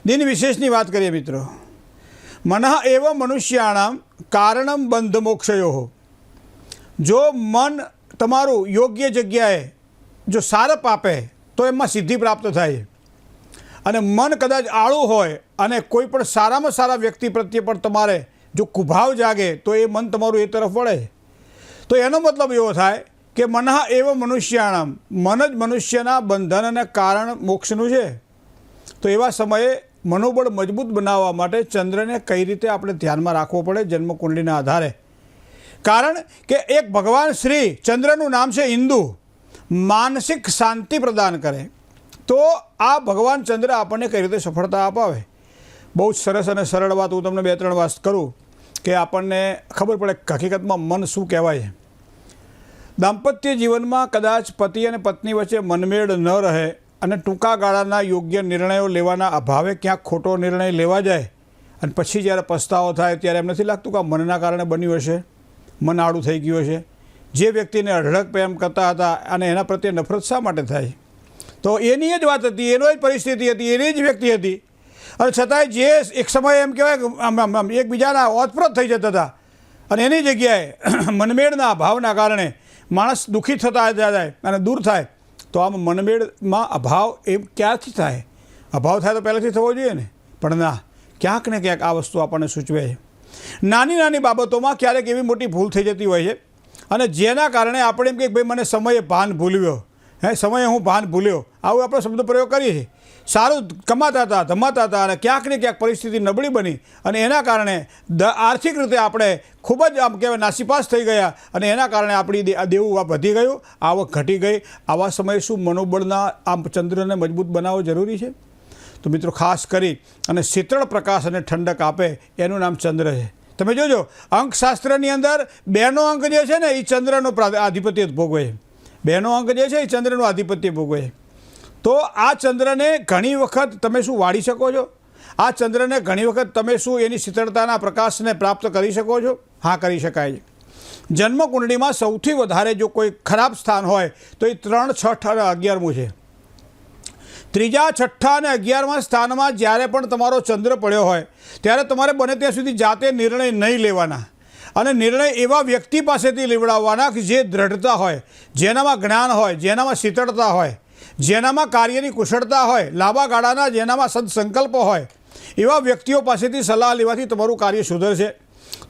દિન વિશેષની વાત કરીએ મિત્રો. મનઃ એવ મનુષ્યાણામ કારણમ બંધ મોક્ષયો. જો મન તમારું યોગ્ય જગ્યાએ જો સારપ આપે તો એમાં સિદ્ધિ પ્રાપ્ત થાય. અને મન કદાચ આળું હોય અને કોઈ પણ સારામાં સારા વ્યક્તિ પ્રત્યે પણ તમારે જો કુભાવ જાગે તો એ મન તમારું એ તરફ વળે. તો એનો મતલબ એવો થાય કે મનઃ એવ મનુષ્યાણામ, મન જ મનુષ્યના બંધન અને કારણ મોક્ષનું છે. તો એવા સમયે મનોબળ મજબૂત બનાવવા માટે ચંદ્રને કઈ રીતે આપણે ધ્યાનમાં રાખવો પડે જન્મકુંડલીના આધારે. કારણ કે એક ભગવાન શ્રી ચંદ્રનું નામ છે ઇન્દુ, માનસિક શાંતિ પ્રદાન કરે. તો આ ભગવાન ચંદ્ર આપણને કઈ રીતે સફળતા અપાવે. બહુ જ સરસ અને સરળ વાત હું તમને 2-3 વાત કરું કે આપણને ખબર પડે હકીકતમાં મન શું કહેવાય છે. દાંપત્ય જીવનમાં કદાચ પતિ અને પત્ની વચ્ચે મનમેળ ન રહે અને ટૂંકા ગાળાના યોગ્ય નિર્ણયો લેવાના અભાવે ક્યાંક ખોટો નિર્ણય લેવા જાય અને પછી જ્યારે પસ્તાવો થાય ત્યારે એમ નથી લાગતું કે આ મનના કારણે બન્યું હશે, મન આડું થઈ ગયું હશે. જે વ્યક્તિને અઢળક પ્રેમ કરતા હતા અને એના પ્રત્યે નફરત શા માટે થાય? તો એની જ વાત હતી, એનો જ પરિસ્થિતિ હતી, એની જ વ્યક્તિ હતી. અને છતાંય જે એક સમયે એમ કહેવાય એકબીજાના ઓતપ્રોત થઈ જતા હતા અને એની જગ્યાએ મનમેળના અભાવના કારણે માણસ દુઃખી થતા જાય અને દૂર થાય. તો આમ મનમેળમાં અભાવ એ ક્યાંથી થાય? અભાવ થાય તો પહેલાંથી થવો જોઈએ ને. પણ ના, ક્યાંક ને ક્યાંક આ વસ્તુ આપણને સૂચવે છે. નાની નાની બાબતોમાં ક્યારેક એવી મોટી ભૂલ થઈ જતી હોય છે અને જેના કારણે આપણે એમ કે ભાઈ મને સમયે ભાન ભૂલ્યો, સમયે હું ભાન ભૂલ્યો, આવું આપણે શબ્દ પ્રયોગ કરીએ છીએ. સારું કમાતા હતા, ધમાતા હતા અને ક્યાંક ને ક્યાંક પરિસ્થિતિ નબળી બની અને એના કારણે આર્થિક રીતે આપણે ખૂબ જ આમ કહેવાય નાસીપાસ થઈ ગયા અને એના કારણે આપણી દેવું વધી ગયું, આવક ઘટી ગઈ. આવા સમયે શું મનોબળના આમ ચંદ્રને મજબૂત બનાવવો જરૂરી છે? તો મિત્રો ખાસ કરી અને શીતળ પ્રકાશ અને ઠંડક આપે એનું નામ ચંદ્ર છે. તમે જોજો અંકશાસ્ત્રની અંદર 2નો અંક જે છે ને એ ચંદ્રનો આધિપત્ય ભોગવે છે. 2નો અંક જે છે એ ચંદ્રનું આધિપત્ય ભોગવે છે. તો આ ચંદ્રને ઘણી વખત તમે શું વાળી શકો છો? આ ચંદ્રને ઘણી વખત તમે શું એની શીતળતાના પ્રકાશને પ્રાપ્ત કરી શકો છો? હા, કરી શકાય છે. જન્મકુંડળીમાં સૌથી વધારે જો કોઈ ખરાબ સ્થાન હોય તો એ 3, 6 અને 11મું છે. 3, 6 અને 11મા સ્થાનમાં જ્યારે પણ તમારો ચંદ્ર પડ્યો હોય ત્યારે તમારે બને ત્યાં સુધી જાતે નિર્ણય નહીં લેવાના અને નિર્ણય એવા વ્યક્તિ પાસેથી લેવડાવવાના કે જે દ્રઢતા હોય, જેનામાં જ્ઞાન હોય, જેનામાં શીતળતા હોય, જેનામાં કાર્યની કુશળતા હોય, લાંબા ગાળાના જેનામાં સદસંકલ્પો હોય, એવા વ્યક્તિઓ પાસેથી સલાહ લેવાથી તમારું કાર્ય સુધરશે.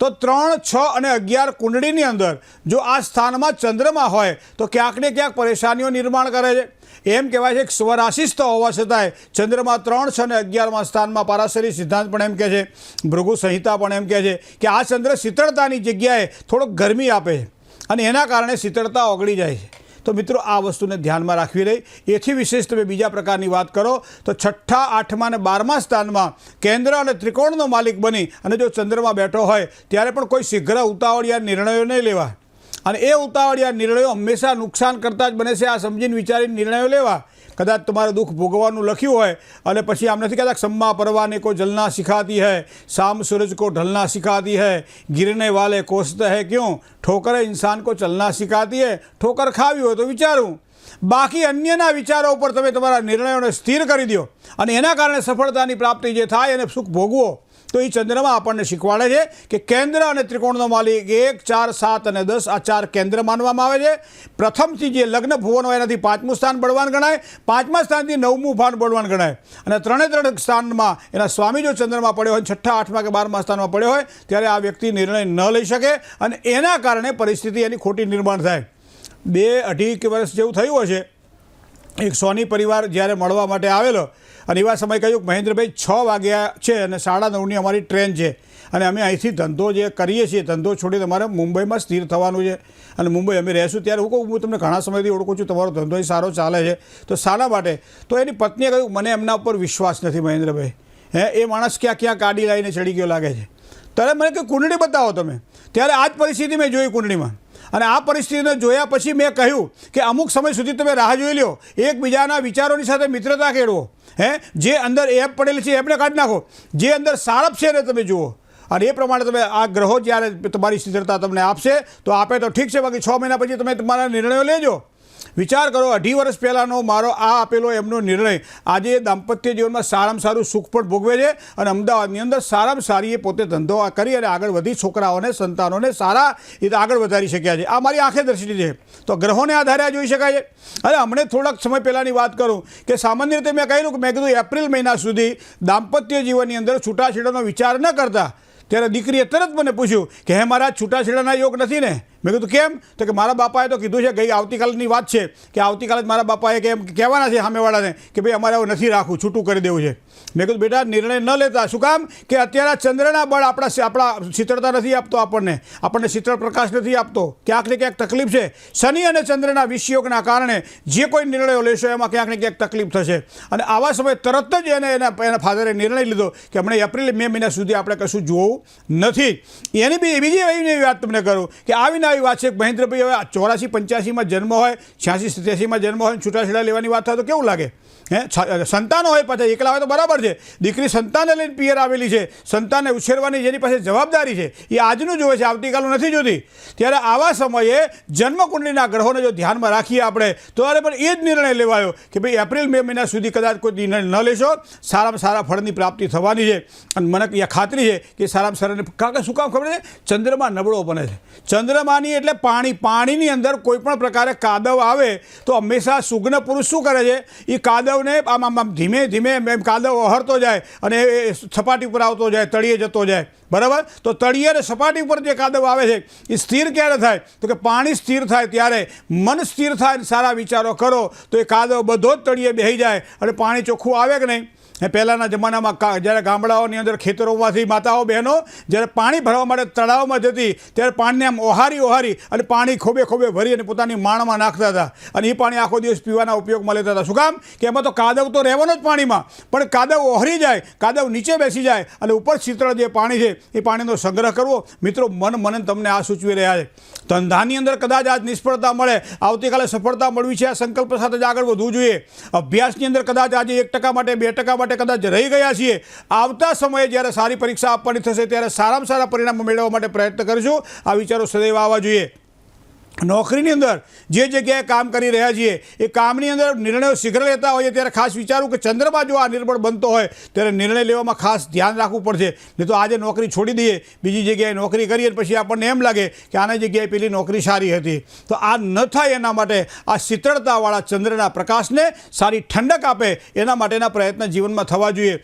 તો 3, 6 અને 11 કુંડળીની અંદર જો આ સ્થાનમાં ચંદ્રમાં હોય તો ક્યાંક ને ક્યાંક પરેશાનીઓ નિર્માણ કરે છે. એમ કહેવાય છે કે સ્વરાશિસ્થ હોવા છતાંય ચંદ્રમાં 3, 6 અને 11મા સ્થાનમાં પારાશરી સિદ્ધાંત પણ એમ કહે છે, ભૃગુ સંહિતા પણ એમ કહે છે કે આ ચંદ્ર શીતળતાની જગ્યાએ થોડોક ગરમી આપે છે અને એના કારણે શીતળતા ઓગળી જાય છે. તો મિત્રો આ વસ્તુને ધ્યાનમાં રાખવી રહી. એથી વિશેષ તમે બીજા પ્રકારની વાત કરો તો 6, 8મા અને 12મા સ્થાનમાં કેન્દ્ર અને ત્રિકોણનો માલિક બની અને જો ચંદ્રમાં બેઠો હોય ત્યારે પણ કોઈ શીઘ્ર ઉતાવળિયા નિર્ણયો નહીં લેવા અને એ ઉતાવળિયા નિર્ણયો હંમેશા નુકસાન કરતા જ બને છે. આ સમજીને વિચારીને નિર્ણયો લેવા. કદાચ તમારે દુઃખ ભોગવવાનું લખ્યું હોય અને પછી આમ નથી કહેતા ક્ષમા પરવાને કો જલના સિખાતી હૈ, શામ સૂરજ કો ઢલના સિખાતી હૈ, गिरने वाले कोसते हैं क्यों, ठोकरें इंसान को चलना सिखाती है. ઠોકર ખાવી હોય તો વિચારવું, બાકી અન્યના વિચારો ઉપર તમે તમારા નિર્ણયોને સ્થિર કરી દો અને એના કારણે સફળતાની પ્રાપ્તિ જે થાય એને સુખ ભોગવો. તો એ ચંદ્રમાં આપણને શીખવાડે છે કે કેન્દ્ર અને ત્રિકોણનો માલિક 1, 4, 7 અને 10 આ 4 કેન્દ્ર માનવામાં આવે છે. પ્રથમથી જે લગ્ન ભુવન હોય એનાથી 5મું સ્થાન બળવાન ગણાય, 5મા સ્થાનથી 9મું ભાન બળવાન ગણાય અને 3 સ્થાનમાં એના સ્વામી જો ચંદ્રમાં પડ્યો હોય, 6, 8મા કે 12મા સ્થાનમાં પડ્યો હોય ત્યારે આ વ્યક્તિ નિર્ણય ન લઈ શકે અને એના કારણે પરિસ્થિતિ એની ખોટી નિર્માણ થાય. 2-2.5 વર્ષ જેવું થયું હશે. એક સોની પરિવાર જ્યારે મળવા માટે આવેલો અને એવા સમય કહ્યું કે મહેન્દ્રભાઈ 6 વાગ્યા છે અને 9:30ની અમારી ટ્રેન છે અને અમે અહીંથી ધંધો જે કરીએ છીએ ધંધો છોડી તમારે મુંબઈમાં સ્થિર થવાનું છે અને મુંબઈ અમે રહેશું. ત્યારે હું કહું હું તમને ઘણા સમયથી ઓળખું છું, તમારો ધંધો સારો ચાલે છે તો શાના માટે? તો એની પત્નીએ કહ્યું મને એમના ઉપર વિશ્વાસ નથી મહેન્દ્રભાઈ. એ માણસ ક્યાં ક્યાં ગાડી લાવીને ચડી ગયો લાગે છે. ત્યારે મને કહ્યું કુંડળી બતાવો તમે. ત્યારે આ જ પરિસ્થિતિ મેં જોઈ કુંડળીમાં અને આ પરિસ્થિતિને જોયા પછી મેં કહ્યું કે અમુક સમય સુધી તમે રાહ જોઈ લો, એકબીજાના વિચારોની સાથે મિત્રતા કેળવો. જે અંદર એપ પડેલી છે એપને કાઢી નાખો, જે અંદર સારપ છે એને તમે જુઓ અને એ પ્રમાણે તમે આ ગ્રહો જ્યારે તમારી સ્થિરતા તમને આપશે તો આપે તો ઠીક છે, બાકી 6 મહિના પછી તમે તમારા નિર્ણયો લેજો. વિચાર કરો 2.5 વર્ષ પહેલાંનો મારો આ આપેલો એમનો નિર્ણય આજે દાંપત્ય જીવનમાં સારામાં સારું સુખ પણ ભોગવે છે અને અમદાવાદની અંદર સારામાં સારી એ પોતે ધંધો કરી અને આગળ વધી છોકરાઓને સંતાનોને સારા રીતે આગળ વધારી શક્યા છે. આ મારી આંખે દર્શિત છે. તો ગ્રહોને આધારે આ જોઈ શકાય છે. અને હમણાં થોડાક સમય પહેલાંની વાત કરું કે સામાન્ય રીતે મેં કહ્યું કે મેં કીધું એપ્રિલ મહિના સુધી દાંપત્ય જીવનની અંદર છૂટાછેડાનો વિચાર ન કરતા. ત્યારે દીકરીએ તરત મને પૂછ્યું કે હે મારા છૂટાછેડાના યોગ નથી ને? મેં કીધું કેમ? તો કે મારા બાપાએ તો કીધું છે આવતીકાલની વાત છે કે આવતીકાલે જ મારા બાપાએ કે એમ કહેવાના છે સામેવાળાને કે ભાઈ અમારે હવે નથી રાખવું, છૂટું કરી દેવું છે. મેં કીધું બેટા નિર્ણય ન લેતા. શું કામ? કે અત્યારે ચંદ્રના બળ આપણા શીતળતા નથી આપતો, આપણને શીતળ પ્રકાશ નથી આપતો. ક્યાંક ને ક્યાંક તકલીફ છે. શનિ અને ચંદ્રના વિષયોગના કારણે જે કોઈ નિર્ણયો લેશો એમાં ક્યાંક ને ક્યાંક તકલીફ થશે. અને આવા સમયે તરત જ એના ફાધરે નિર્ણય લીધો કે હમણાં એપ્રિલ મે મહિના સુધી આપણે કશું જોવું નથી. એની બીજી એવી વાત તમને કરું કે આવી વાત છે. મહેન્દ્રભાઈ હવે 84-85માં જન્મ હોય, 86-87માં જન્મ હોય, છૂટાછેડા લેવાની વાત થાય તો કેવું લાગે? સંતાનો હોય પાછા એકલા હોય તો બરાબર છે. દીકરી સંતાનને લઈને પિયર આવેલી છે, સંતાનને ઉછેરવાની જેની પાસે જવાબદારી છે એ આજનું જોવે છે, આવતીકાલનું નથી જોતી. ત્યારે આવા સમયે જન્મકુંડલીના ગ્રહોને જો ધ્યાનમાં રાખીએ આપણે તો પણ એ જ નિર્ણય લેવાયો કે ભાઈ એપ્રિલ મે મહિના સુધી કદાચ કોઈ નિર્ણય ન લેશો, સારામાં સારા ફળની પ્રાપ્તિ થવાની છે. અને મને ખાતરી છે કે સારામાં સારા, કારણ કે શું કામ ખબર છે? ચંદ્રમા નબળો બને છે. ચંદ્રમાની એટલે પાણીની અંદર કોઈ પણ પ્રકારે કાદવ આવે તો હંમેશા સુગ્ન પુરુષ શું કરે છે? એ કાદવ આમ ધીમે ધીમે એમ કાદવ ઓહરતો જાય અને એ સપાટી ઉપર આવતો જાય, તળિયે જતો જાય. બરાબર? તો તળિયે અને સપાટી ઉપર જે કાદવ આવે છે એ સ્થિર ક્યારે થાય? તો કે પાણી સ્થિર થાય ત્યારે. મન સ્થિર થાય, સારા વિચારો કરો તો એ કાદવ બધો જ તળિયે બેસી જાય અને પાણી ચોખ્ખું આવે કે નહીં? પહેલાંના જમાનામાં જ્યારે ગામડાઓની અંદર ખેતરોમાંથી માતાઓ બહેનો જ્યારે પાણી ભરવા માટે તળાવમાં જતી ત્યારે પાણીને આમ ઓહારી અને પાણી ખોબે ભરી અને પોતાની માણમાં નાખતા હતા. અને એ પાણી આખો દિવસ પીવાના ઉપયોગમાં લેતા હતા. શું કામ? કે એમાં તો કાદવ તો રહેવાનો જ પાણીમાં, પણ કાદવ ઓહરી જાય, કાદવ નીચે બેસી જાય અને ઉપર શીતળ જે પાણી છે એ પાણીનો સંગ્રહ કરવો. મિત્રો, મને તમને આ સૂચવી રહ્યા છે. ધંધાની અંદર કદાચ આજ નિષ્ફળતા મળે, આવતીકાલે સફળતા મળવી છે, આ સંકલ્પ સાથે જ આગળ વધવું જોઈએ. અભ્યાસની અંદર કદાચ આજે 1% માટે 2% માટે કદાચ રહી ગયા છીએ, આવતા સમયે જ્યારે સારી પરીક્ષા આપવાની થશે ત્યારે સારામાં સારા પરિણામો મેળવવા માટે પ્રયત્ન કરીશું. આ વિચારો સદૈવ આવવા જોઈએ. નોકરીની અંદર જે જગ્યાએ કામ કરી રહ્યા છીએ એ કામની અંદર નિર્ણયો શીઘ્ર લેતા હોઈએ ત્યારે ખાસ વિચારવું કે ચંદ્રમાં જો આ નિર્બળ બનતો હોય ત્યારે નિર્ણય લેવામાં ખાસ ધ્યાન રાખવું પડશે. નહીં તો આજે નોકરી છોડી દઈએ, બીજી જગ્યાએ નોકરી કરીએ પછી આપણને એમ લાગે કે આના જગ્યાએ પેલી નોકરી સારી હતી. તો આ ન થાય એના માટે આ શીતળતાવાળા ચંદ્રના પ્રકાશને સારી ઠંડક આપે એના માટેના પ્રયત્ન જીવનમાં થવા જોઈએ.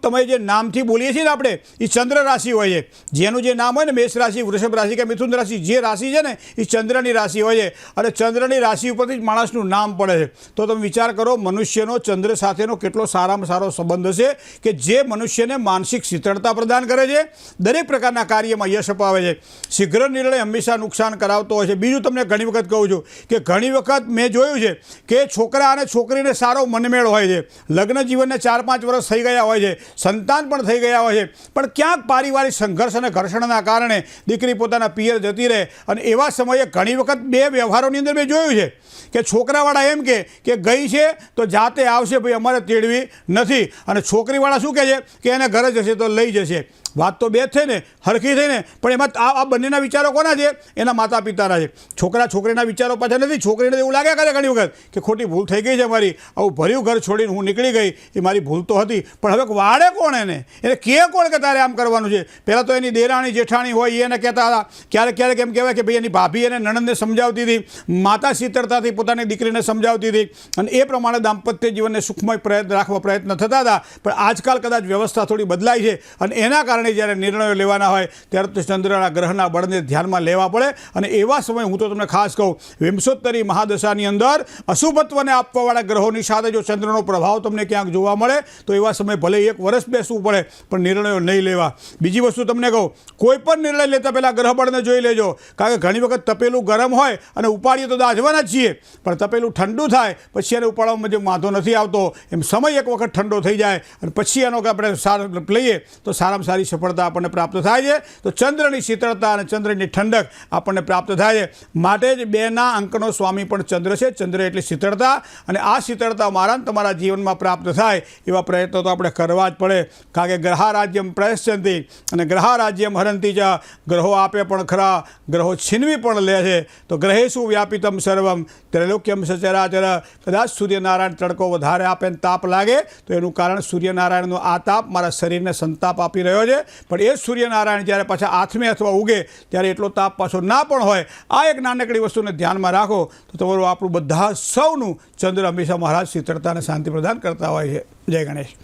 તમે જે નામથી બોલીએ છીએ ને આપણે, એ ચંદ્ર રાશિ હોય છે. જેનું જે નામ હોય ને, મેષ રાશિ, વૃષભ રાશિ કે મિથુન રાશિ, જે રાશિ છે ને એ ચંદ્રની રાશિ હોય છે અને ચંદ્રની રાશિ ઉપરથી જ માણસનું નામ પડે છે. તો તમે વિચાર કરો મનુષ્યનો ચંદ્ર સાથેનો કેટલો સારામાં સારો સંબંધ હશે કે જે મનુષ્યને માનસિક શીતળતા પ્રદાન કરે છે, દરેક પ્રકારના કાર્યમાં યશ અપાવે છે. શીઘ્ર નિર્ણય હંમેશા નુકસાન કરાવતો હોય છે. બીજું તમને ઘણી વખત કહું છું કે ઘણી વખત મેં જોયું છે કે છોકરા અને છોકરીને સારો મનમેળ હોય છે, લગ્ન જીવનને 4-5 વર્ષ થઈ ગયા હોય છે, સંતાન પણ થઈ ગયા હોય છે, પણ ક્યાંક પારિવારિક સંઘર્ષ અને ઘર્ષણના કારણે દીકરી પોતાના પિયર જતી રહે. અને એવા સમયે ઘણી વખત બે વ્યવહારોની અંદર મેં જોયું છે કે છોકરાવાળા એમ કે ગઈ છે તો જાતે આવશે, ભાઈ અમારે તેડવી નથી. અને છોકરીવાળા શું કહે છે કે એને ઘરે જશે તો લઈ જશે. વાત તો બે જ થઈ ને, હરખી થઈ ને, પણ એમાં આ બંનેના વિચારો કોના છે? એના માતા પિતાના છે. છોકરા છોકરીના વિચારો પાછા નથી. છોકરીને એવું લાગ્યા કરે ઘણી વખત કે ખોટી ભૂલ થઈ ગઈ છે મારી, આવું ભર્યું ઘર છોડીને હું નીકળી ગઈ, એ મારી ભૂલ તો હતી, પણ હવે વાળે કોણ એને કહે કોણ કે તારે આમ કરવાનું છે? પહેલાં તો એની દેરાણી જેઠાણી હોય એને કહેતા હતા, ક્યારેક એમ કહેવાય કે ભાઈ એની ભાભી એને નણંદને સમજાવતી હતી, માતા શીતળતાથી પોતાની દીકરીને સમજાવતી હતી અને એ પ્રમાણે દાંપત્ય જીવનને સુખમય રાખવા પ્રયત્ન થતા હતા. પણ આજકાલ કદાચ વ્યવસ્થા થોડી બદલાઈ છે અને એના કારણે જ્યારે નિર્ણયો લેવાના હોય ત્યારે તો ચંદ્રના ગ્રહના બળને ધ્યાનમાં લેવા પડે. અને એવા સમયે હું તો તમને ખાસ કહું, વિંશોત્તરી મહાદશાની અંદર અશુભત્વને આપવાવાળા ગ્રહોની સાથે જો ચંદ્રનો પ્રભાવ તમને ક્યાંક જોવા મળે તો એવા સમયે ભલે 1 વર્ષ બેસવું પડે પણ નિર્ણયો નહીં લેવા. બીજી વસ્તુ તમને કહું, કોઈ પણ નિર્ણય લેતા પહેલાં ગ્રહબળને જોઈ લેજો, કારણ કે ઘણી વખત તપેલું ગરમ હોય અને ઉપાડીએ તો દાઝવાના જ છીએ, પણ તપેલું ઠંડુ થાય પછી એને ઉપાડવામાં જે વાંધો નથી આવતો, એમ સમય એક વખત ઠંડો થઈ જાય અને પછી એનો આપણે સાર લઈએ તો સારામાં સારી સફળતા આપણને પ્રાપ્ત થાય છે. તો ચંદ્રની શીતળતા અને ચંદ્રની ઠંડક આપણને પ્રાપ્ત થાય છે. માટે જ 2ના અંકનો સ્વામી પણ ચંદ્ર છે. ચંદ્ર એટલે શીતળતા, અને આ શીતળતા મારા તમારા જીવનમાં પ્રાપ્ત થાય એવા પ્રયત્નો તો આપણે કરવા જ પડે. કારણ કે ગ્રહા રાજ્યમ પ્રયશ્ચંતિ અને ગ્રહા રાજ્યમ હરંતી જ. ગ્રહો આપે પણ ખરા, ગ્રહો છીનવી પણ લે છે. તો ગ્રહેશુ વ્યાપિતમ સર્વમ ત્રૈલોક્યમ સચરાચર. કદાચ સૂર્યનારાયણ તડકો વધારે આપે ને તાપ લાગે તો એનું કારણ સૂર્યનારાયણનો આ તાપ મારા શરીરને સંતાપ આપી રહ્યો છે. પણ એ જ સૂર્યનારાયણ જ્યારે પાછા આથમે અથવા ઉગે ત્યારે એટલો તાપ પાછો ના પણ હોય. આ એક નાનકડી વસ્તુને ધ્યાનમાં રાખો તો તમારું આપણું બધા સૌનું ચંદ્ર હંમેશા મહારાજ શીતળતા અને શાંતિ પ્રદાન કરતા હોય છે. જય ગણેશ.